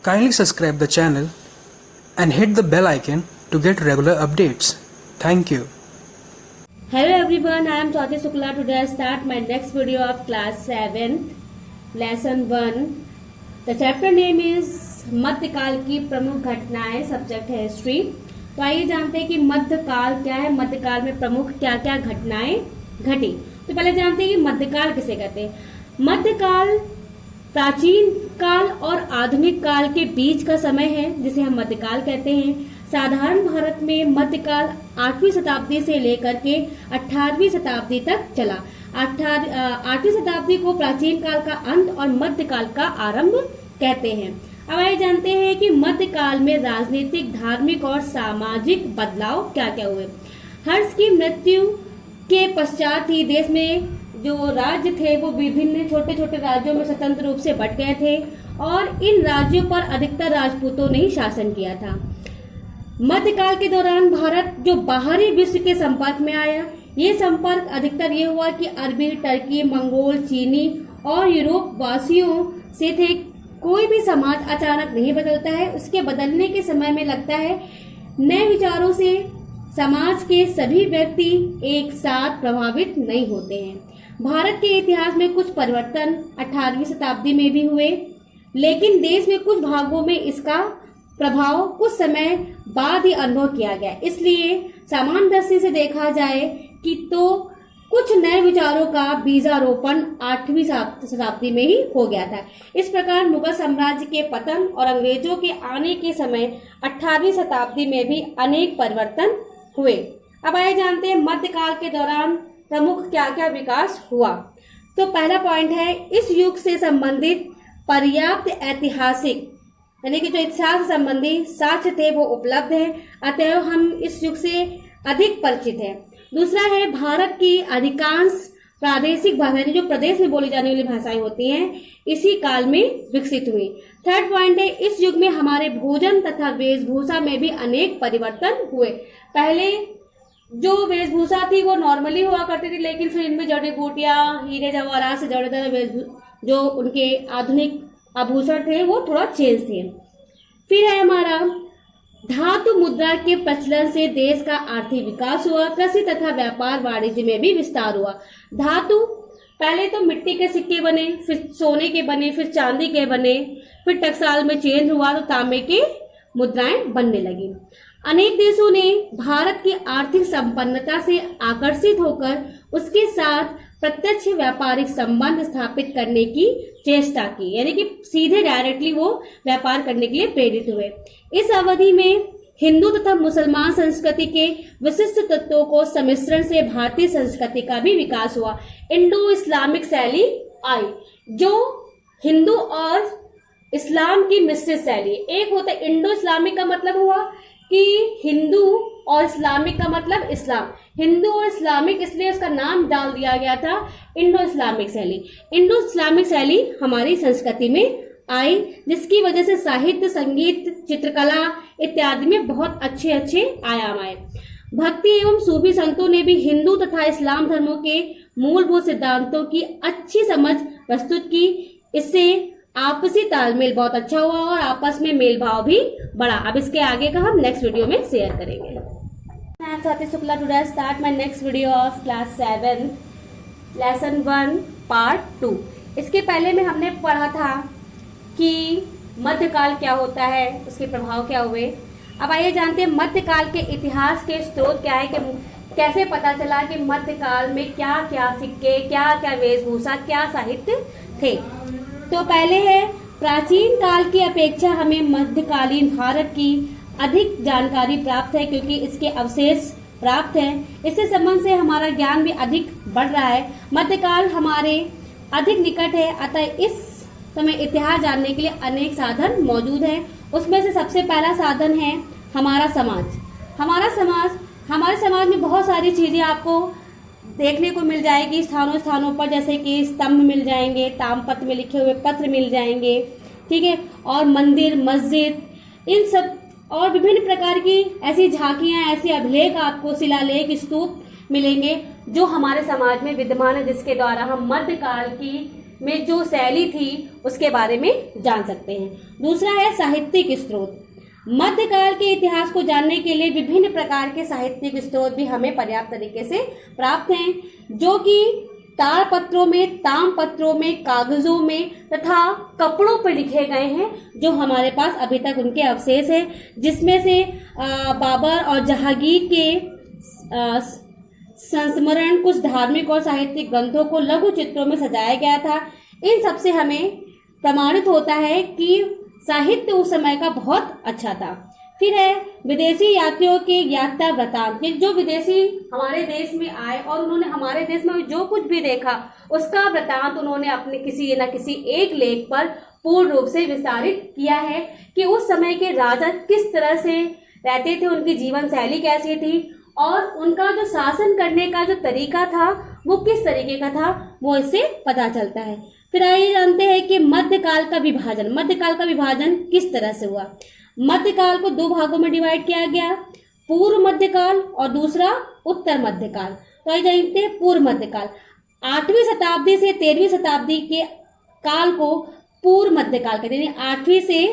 Kindly subscribe the channel and hit the bell icon to get regular updates. Thank you. Hello everyone, I am Swati Shukla. Today I start my next video of class 7th, lesson 1. The chapter name is मध्यकाल की प्रमुख घटनाएं, subject है history. तो आइए जानते हैं कि मध्यकाल क्या है, मध्यकाल में प्रमुख क्या क्या घटनाएं घटी। तो पहले जानते हैं कि मध्यकाल किसे कहते हैं। मध्यकाल प्राचीन काल और आधुनिक काल के बीच का समय है जिसे हम मध्यकाल कहते हैं। साधारण भारत में मध्यकाल 8वीं शताब्दी से लेकर के 18वीं शताब्दी तक चला। 8वीं शताब्दी को प्राचीन काल का अंत और मध्यकाल का आरंभ कहते हैं। अब आइए जानते हैं कि मध्यकाल में राजनीतिक, धार्मिक और सामाजिक बदलाव क्या क्या हुए। हर्ष की मृत्यु के पश्चात ही देश में जो राज्य थे वो विभिन्न छोटे छोटे राज्यों में स्वतंत्र रूप से बंट गए थे और इन राज्यों पर अधिकतर राजपूतों ने ही शासन किया था। मध्यकाल के दौरान भारत जो बाहरी विश्व के संपर्क में आया, ये संपर्क अधिकतर ये हुआ कि अरबी, टर्की, मंगोल, चीनी और यूरोप वासियों से थे। कोई भी समाज अचानक नहीं बदलता है, उसके बदलने के समय में लगता है। नए विचारों से समाज के सभी व्यक्ति एक साथ प्रभावित नहीं होते हैं। भारत के इतिहास में कुछ परिवर्तन 18वीं शताब्दी में भी हुए, लेकिन देश में कुछ भागों में इसका प्रभाव कुछ समय बाद ही अनुभव किया गया। इसलिए समान दृष्टि से देखा जाए कि तो कुछ नए विचारों का बीजारोपण 8वीं शताब्दी में ही हो गया था। इस प्रकार मुगल साम्राज्य के पतन और अंग्रेजों के आने के समय 18वीं शताब्दी में भी अनेक परिवर्तन हुए। अब आइए जानते हैं मध्यकाल के दौरान प्रमुख क्या क्या विकास हुआ। तो पहला पॉइंट है, इस युग से संबंधित पर्याप्त ऐतिहासिक यानी कि जो इतिहास से संबंधी साक्ष्य थे वो उपलब्ध है, अतएव हम इस युग से अधिक परिचित हैं। दूसरा है, भारत की अधिकांश प्रादेशिक भाषाएं जो प्रदेश में बोली जाने वाली भाषाएं होती हैं इसी काल में विकसित हुई। थर्ड पॉइंट है, इस युग में हमारे भोजन तथा वेशभूषा में भी अनेक परिवर्तन हुए। पहले जो वेशभूषा थी वो नॉर्मली हुआ करती थी, लेकिन फिर इनमें जड़ी बूटियां, हीरे जवाहरात से जड़े जो उनके आधुनिक आभूषण थे वो थोड़ा चेंज थे। फिर है हमारा धातु मुद्रा के प्रचलन से देश का आर्थिक विकास हुआ। कृषि तथा व्यापार वाणिज्य में भी विस्तार हुआ। धातु पहले तो मिट्टी के सिक्के बने, फिर सोने के बने, फिर चांदी के बने, फिर टकसाल में चेंज हुआ तो तांबे के मुद्राएं बनने लगी। अनेक देशों ने भारत की आर्थिक संपन्नता से आकर्षित होकर उसके साथ प्रत्यक्ष व्यापारिक संबंध स्थापित करने की चेष्टा की, यानी कि सीधे डायरेक्टली वो व्यापार करने के लिए प्रेरित हुए। इस अवधि में हिंदू तथा मुसलमान संस्कृति के विशिष्ट तत्वों को सम्मिश्रण से भारतीय संस्कृति का भी विकास हुआ। इंडो इस्लामिक शैली आई, जो हिंदू और इस्लाम की मिश्रित शैली। एक होता है इंडो इस्लामिक का मतलब हुआ कि हिंदू और इस्लामिक का मतलब इस्लाम। हिंदू और इस्लामिक इसलिए उसका नाम डाल दिया गया था इंडो इस्लामिक शैली। इंडो इस्लामिक शैली हमारी संस्कृति में आई, जिसकी वजह से साहित्य, संगीत, चित्रकला इत्यादि में बहुत अच्छे अच्छे आयाम आए। भक्ति एवं सूफी संतों ने भी हिंदू तथा इस्लाम धर्मों के मूलभूत सिद्धांतों की अच्छी समझ प्रस्तुत की। इससे आपसी तालमेल बहुत अच्छा हुआ और आपस में मेल भाव भी बढ़ा। अब इसके आगे का हम नेक्स्ट वीडियो में शेयर करेंगे। मैं Swati Shukla. Today start my next video of class 7 lesson 1 part 2। इसके पहले में हमने पढ़ा था कि मध्यकाल क्या होता है, उसके प्रभाव क्या हुए। अब आइए जानते हैं मध्यकाल के इतिहास के स्रोत क्या है, कि कैसे पता चला कि मध्यकाल में क्या क्या सिक्के, क्या क्या वेशभूषा, क्या साहित्य थे। तो पहले है, प्राचीन काल की अपेक्षा हमें मध्यकालीन भारत की अधिक जानकारी प्राप्त है क्योंकि इसके अवशेष प्राप्त हैं। इससे संबंध से हमारा ज्ञान भी अधिक बढ़ रहा है। मध्यकाल हमारे अधिक निकट है, अतः इस समय इतिहास जानने के लिए अनेक साधन मौजूद हैं। उसमें से सबसे पहला साधन है हमारा समाज। हमारे समाज में बहुत सारी चीजें आपको देखने को मिल जाएगी स्थानों स्थानों पर, जैसे कि स्तंभ मिल जाएंगे, तामपत्र में लिखे हुए पत्र मिल जाएंगे, ठीक है, और मंदिर, मस्जिद, इन सब और विभिन्न प्रकार की ऐसी झांकियां, ऐसे अभिलेख आपको, शिलालेख, स्तूप मिलेंगे जो हमारे समाज में विद्यमान है, जिसके द्वारा हम मध्यकाल की में जो शैली थी उसके बारे में जान सकते हैं। दूसरा है साहित्यिक स्रोत। मध्यकाल के इतिहास को जानने के लिए विभिन्न प्रकार के साहित्यिक स्रोत भी हमें पर्याप्त तरीके से प्राप्त हैं, जो कि ताड़पत्रों में, ताम्रपत्रों में, कागजों में तथा कपड़ों पर लिखे गए हैं, जो हमारे पास अभी तक उनके अवशेष हैं, जिसमें से बाबर और जहांगीर के संस्मरण, कुछ धार्मिक और साहित्यिक ग्रंथों को लघु चित्रों में सजाया गया था। इन सब से हमें प्रमाणित होता है कि साहित्य उस समय का बहुत अच्छा था। फिर है विदेशी यात्रियों के यात्रा वृतांत। जो विदेशी हमारे देश में आए और उन्होंने हमारे देश में जो कुछ भी देखा उसका वृतांत उन्होंने अपने किसी न किसी एक लेख पर पूर्ण रूप से विस्तारित किया है कि उस समय के राजा किस तरह से रहते थे, उनकी जीवन शैली कैसी थी और उनका जो शासन करने का जो तरीका था वो किस तरीके का था, वो इससे पता चलता है। फिर आइए जानते हैं कि मध्यकाल का विभाजन किस तरह से हुआ। मध्यकाल को दो भागों में डिवाइड किया गया, पूर्व मध्यकाल और दूसरा उत्तर मध्यकाल। तो आइए जानते हैं पूर्व मध्यकाल। 8वीं शताब्दी से 13वीं शताब्दी के काल को पूर्व मध्यकाल कहते हैं। 8वीं से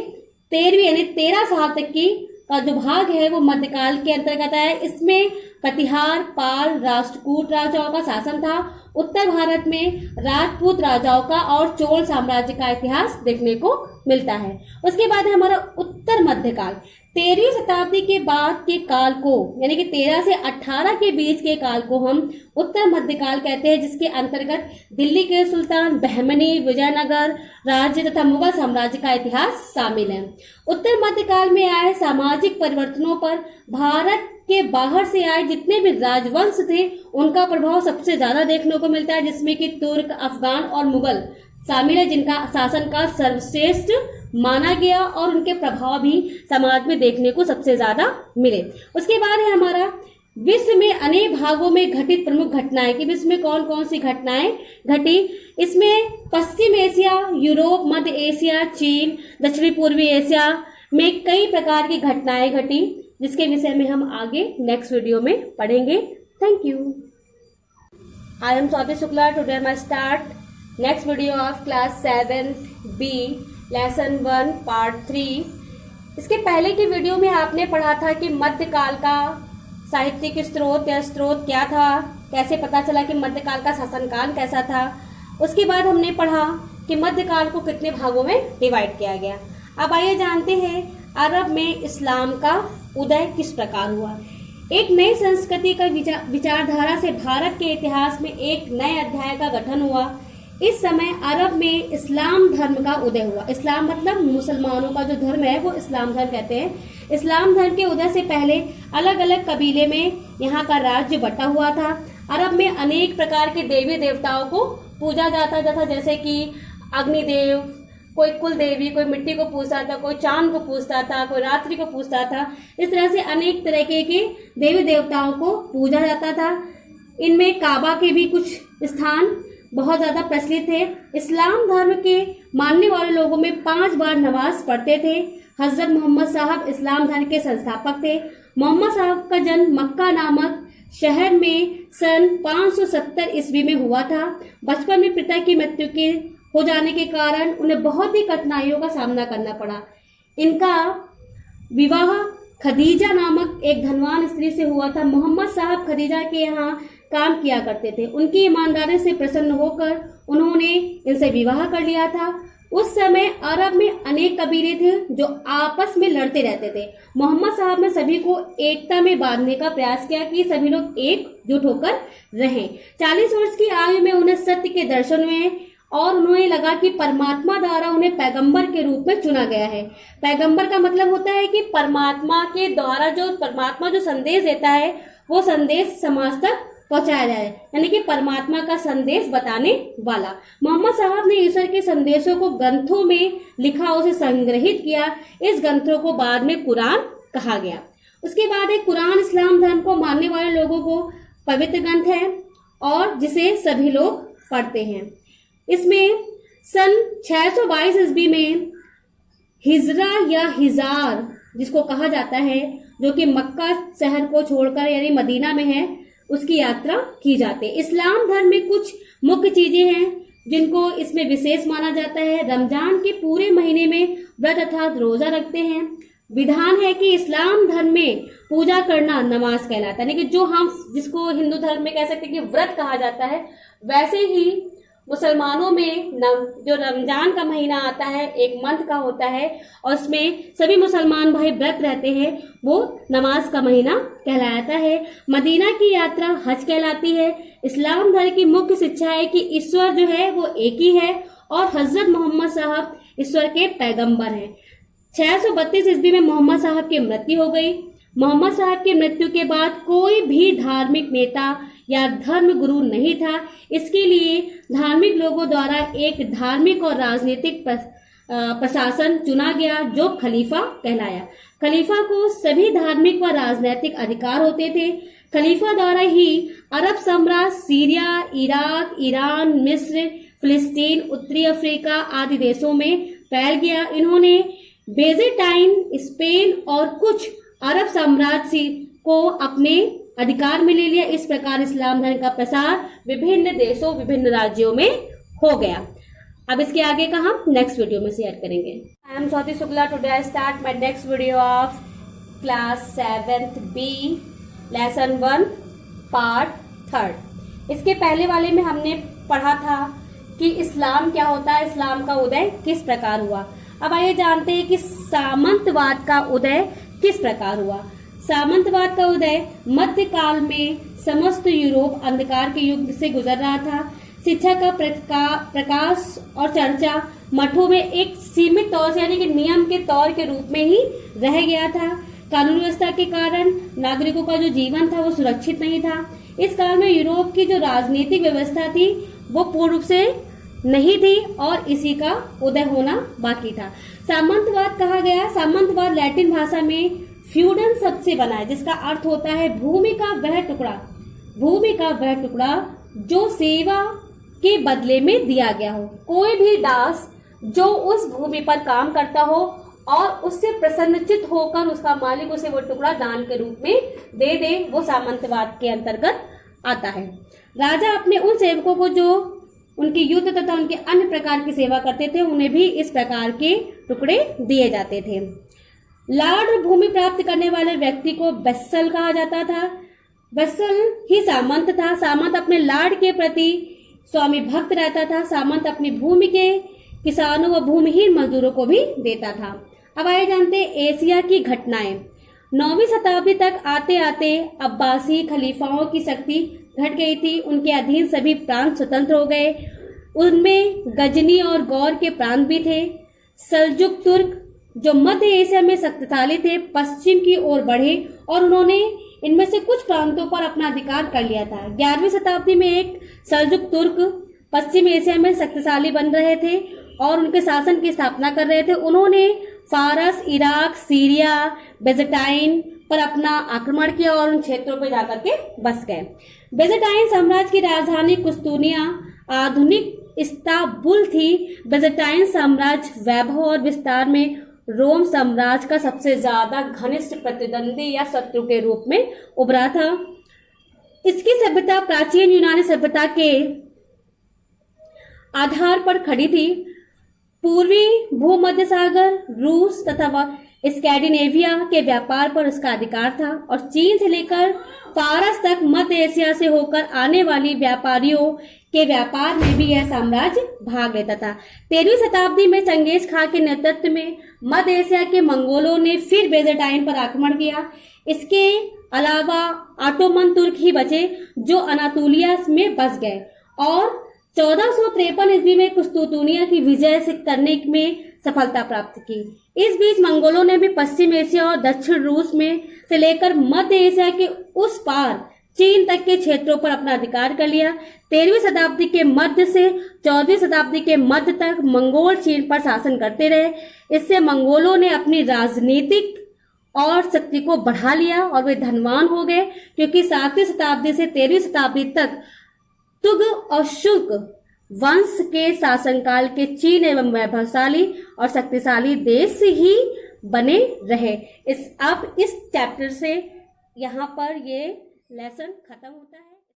13वीं यानी 13 साल तक की का जो भाग है वो मध्यकाल के अंतर्गत है। इसमें कटिहार, पाल, राष्ट्रकूट राजाओं का शासन था। उत्तर भारत में राजपूत राजाओं का और चोल साम्राज्य का इतिहास देखने को मिलता है। उसके बाद है हमारा उत्तर मध्यकाल। 13वीं शताब्दी के बाद के काल को यानी कि 13 से 18 के बीच के काल को हम उत्तर मध्यकाल कहते हैं, जिसके अंतर्गत दिल्ली के सुल्तान, बहमनी, विजयनगर राज्य तथा मुगल साम्राज्य का इतिहास शामिल है। उत्तर मध्यकाल में आए सामाजिक परिवर्तनों पर भारत के बाहर से आए जितने भी राजवंश थे उनका प्रभाव सबसे ज्यादा देखने को मिलता है, जिसमें कि तुर्क, अफगान और मुगल शामिल है, जिनका शासन का सर्वश्रेष्ठ माना गया और उनके प्रभाव भी समाज में देखने को सबसे ज्यादा मिले। उसके बाद है हमारा विश्व में अनेक भागों में घटित प्रमुख घटनाएं कि विश्व में कौन कौन सी घटनाएं घटी। इसमें पश्चिम एशिया, यूरोप, मध्य एशिया, चीन, दक्षिणी पूर्वी एशिया में कई प्रकार की घटनाएं घटी, जिसके विषय में हम आगे नेक्स्ट वीडियो में पढ़ेंगे। Thank you. I am Swati Shukla. Today I start next video of class 7th B lesson 1 part 3। इसके पहले की वीडियो में आपने पढ़ा था कि मध्यकाल का साहित्यिक स्रोत या स्रोत क्या था, कैसे पता चला कि मध्यकाल का शासनकाल कैसा था। उसके बाद हमने पढ़ा कि मध्यकाल को कितने भागों में डिवाइड किया गया। अब आइए जानते हैं अरब में इस्लाम का उदय किस प्रकार हुआ। एक नई संस्कृति का विचारधारा से भारत के इतिहास में एक नए अध्याय का गठन हुआ। इस समय अरब में इस्लाम धर्म का उदय हुआ। इस्लाम मतलब मुसलमानों का जो धर्म है वो इस्लाम धर्म कहते हैं। इस्लाम धर्म के उदय से पहले अलग अलग कबीले में यहाँ का राज्य बटा हुआ था। अरब में अनेक प्रकार के देवी देवताओं को पूजा जाता था, जैसे कि अग्निदेव, कोई कुल देवी, कोई मिट्टी को पूजता था, कोई चांद को पूजता था, कोई रात्रि को पूजता था। इस तरह से अनेक तरह के देवी देवताओं को पूजा जाता था। इनमें काबा के भी कुछ स्थान बहुत ज्यादा प्रचलित थे। इस्लाम धर्म के मानने वाले लोगों में 5 बार नमाज पढ़ते थे। हजरत मोहम्मद साहब इस्लाम धर्म के संस्थापक थे। मोहम्मद साहब का जन्म मक्का नामक शहर में सन 570 ईस्वी में हुआ था। बचपन में पिता की मृत्यु के हो जाने के कारण उन्हें बहुत ही कठिनाइयों का सामना करना पड़ा। इनका विवाह खदीजा नामक एक धनवान स्त्री से हुआ था। मोहम्मद साहब खदीजा के यहाँ काम किया करते थे। उनकी ईमानदारी से प्रसन्न होकर उन्होंने इनसे विवाह कर लिया था। उस समय अरब में अनेक कबीले थे जो आपस में लड़ते रहते थे। मोहम्मद साहब ने सभी को एकता में बांधने का प्रयास किया कि सभी लोग एकजुट होकर रहें। 40 वर्ष की आयु में उन्हें सत्य के दर्शन हुए और उन्हें लगा कि परमात्मा द्वारा उन्हें पैगंबर के रूप में चुना गया है। पैगंबर का मतलब होता है कि परमात्मा के द्वारा जो परमात्मा जो संदेश देता है वो संदेश समाज तक पहुंचाया जाए, यानी कि परमात्मा का संदेश बताने वाला। मोहम्मद साहब ने ईश्वर के संदेशों को ग्रंथों में लिखा, उसे संग्रहित किया। इस ग्रंथों को बाद में कुरान कहा गया। उसके बाद एक कुरान इस्लाम धर्म को मानने वाले लोगों को पवित्र ग्रंथ है और जिसे सभी लोग पढ़ते हैं। इसमें सन 622 ईस्वी में हिजरा या हिजार जिसको कहा जाता है, जो कि मक्का शहर को छोड़कर यानी मदीना में है, उसकी यात्रा की जाती है। इस्लाम धर्म में कुछ मुख्य चीजें हैं जिनको इसमें विशेष माना जाता है, रमजान के पूरे महीने में व्रत अर्थात रोजा रखते हैं। विधान है कि इस्लाम धर्म में पूजा करना नमाज कहलाता है, यानी कि जो हम जिसको हिंदू धर्म में कह सकते हैं कि व्रत कहा जाता है, वैसे ही मुसलमानों में जो रमजान का महीना आता है एक मंथ का होता है और उसमें सभी मुसलमान भाई व्रत रहते हैं, वो नमाज का महीना कहलाता है। मदीना की यात्रा हज कहलाती है। इस्लाम धर्म की मुख्य शिक्षा है कि ईश्वर जो है वो एक ही है और हजरत मोहम्मद साहब ईश्वर के पैगंबर हैं। 632 ईस्वी में मोहम्मद साहब की मृत्यु हो गई। मोहम्मद साहब की मृत्यु के बाद कोई भी धार्मिक नेता या धर्म गुरु नहीं था। इसके लिए धार्मिक लोगों द्वारा एक धार्मिक और राजनीतिक प्रशासन चुना गया जो खलीफा कहलाया। खलीफा को सभी धार्मिक व राजनीतिक अधिकार होते थे। खलीफा द्वारा ही अरब साम्राज्य सीरिया, इराक, ईरान, मिस्र, फिलिस्तीन, उत्तरी अफ्रीका आदि देशों में फैल गया। इन्होंने बेजेटाइन, स्पेन और कुछ अरब साम्राज्य को अपने अधिकार में ले लिया। इस प्रकार इस्लाम धर्म का प्रसार विभिन्न देशों, विभिन्न राज्यों में हो गया। अब इसके आगे का हम नेक्स्ट वीडियो में शेयर करेंगे। I am Swati Shukla. Today I start my next video of class 7th B lesson 1 part 3। इसके पहले वाले में हमने पढ़ा था कि इस्लाम क्या होता है, इस्लाम का उदय किस प्रकार हुआ। अब आइए जानते हैं कि सामंतवाद का उदय किस प्रकार हुआ। सामंतवाद का उदय मध्यकाल में समस्त यूरोप अंधकार के युग से गुजर रहा था। शिक्षा का प्रकाश और चर्चा मठों में एक सीमित तौर से यानी कि नियम के तौर के रूप में ही रह गया था। कानून व्यवस्था के कारण नागरिकों का जो जीवन था वो सुरक्षित नहीं था। इस काल में यूरोप की जो राजनीतिक व्यवस्था थी वो पूर्ण रूप से नहीं थी और इसी का उदय होना बाकी था। सामंतवाद कहा गया। सामंतवाद लैटिन भाषा में फ्यूडन शब्द से बना है, जिसका अर्थ होता है भूमि का वह टुकड़ा जो सेवा के बदले में दिया गया हो। कोई भी दास जो उस भूमि पर काम करता हो और उससे प्रसन्नचित होकर उसका मालिक उसे वो टुकड़ा दान के रूप में दे दे, वो सामंतवाद के अंतर्गत आता है। राजा अपने उन सेवकों को जो उनकी युद्ध तथा उनके अन्य प्रकार की सेवा करते थे, उन्हें भी इस प्रकार के टुकड़े दिए जाते थे। लाड़ भूमि प्राप्त करने वाले व्यक्ति को वत्सल कहा जाता था। वत्सल ही सामंत था। सामंत अपने लाड़ के प्रति स्वामी भक्त रहता था। सामंत अपनी भूमि के किसानों व भूमिहीन मजदूरों को भी देता था। अब आइए जानते हैं एशिया की घटनाएं। 9वीं शताब्दी तक आते आते अब्बासी खलीफाओं की शक्ति घट गई थी। उनके अधीन सभी प्रांत स्वतंत्र हो गए। उनमें गजनी और गौर के प्रांत भी थे। सल्जुक तुर्क जो मध्य एशिया में शक्तिशाली थे, पश्चिम की ओर बढ़े और उन्होंने इनमें से कुछ प्रांतों पर अपना अधिकार कर लिया था। 11वीं शताब्दी में एक सल्जुक तुर्क पश्चिम एशिया में शक्तिशाली बन रहे थे और उनके शासन की स्थापना कर रहे थे। उन्होंने फारस, इराक, सीरिया, बेजेटाइन पर अपना आक्रमण किया और उन क्षेत्रों पर जाकर के बस गए। बेजेटाइन साम्राज्य की राजधानी कुस्तुनिया आधुनिक इस्तांबुल थी। बेजेटाइन साम्राज्य वैभव और विस्तार में रोम साम्राज्य का सबसे ज्यादा घनिष्ठ प्रतिद्वंदी या शत्रु के रूप में उभरा था। इसकी सभ्यता प्राचीन यूनानी सभ्यता के आधार पर खड़ी थी। पूर्वी भूमध्य सागर, रूस तथा स्कैंडिनेविया के व्यापार पर उसका अधिकार था और चीन से लेकर फारस तक मध्य एशिया से होकर आने वाली व्यापारियों के व्यापार में भी यह साम्राज्य भाग लेता था। 13वीं शताब्दी में चंगेज खां के नेतृत्व में मध्य एशिया के मंगोलों ने फिर बेजेटाइन पर आक्रमण किया। इसके अलावा ऑटोमन तुर्क ही बचे जो अनातोलिया में बस गए और 1453 ईस्वी में कुस्तुतुनिया की विजय करने में सफलता प्राप्त की। इस बीच मंगोलों ने भी पश्चिम एशिया और दक्षिण रूस में से लेकर मध्य एशिया के उस पार चीन तक के क्षेत्रों पर अपना अधिकार कर लिया। 13वीं शताब्दी के मध्य से 14वीं शताब्दी के मध्य तक मंगोल चीन पर शासन करते रहे। इससे मंगोलों ने अपनी राजनीतिक और शक्ति को बढ़ा लिया और वे धनवान हो गए, क्योंकि 7वीं शताब्दी से 13वीं शताब्दी तक तुग और शुक वंश के शासनकाल के चीन एवं वैभवशाली और शक्तिशाली देश ही बने रहे। अब इस चैप्टर से यहाँ पर ये लेसन खत्म होता है।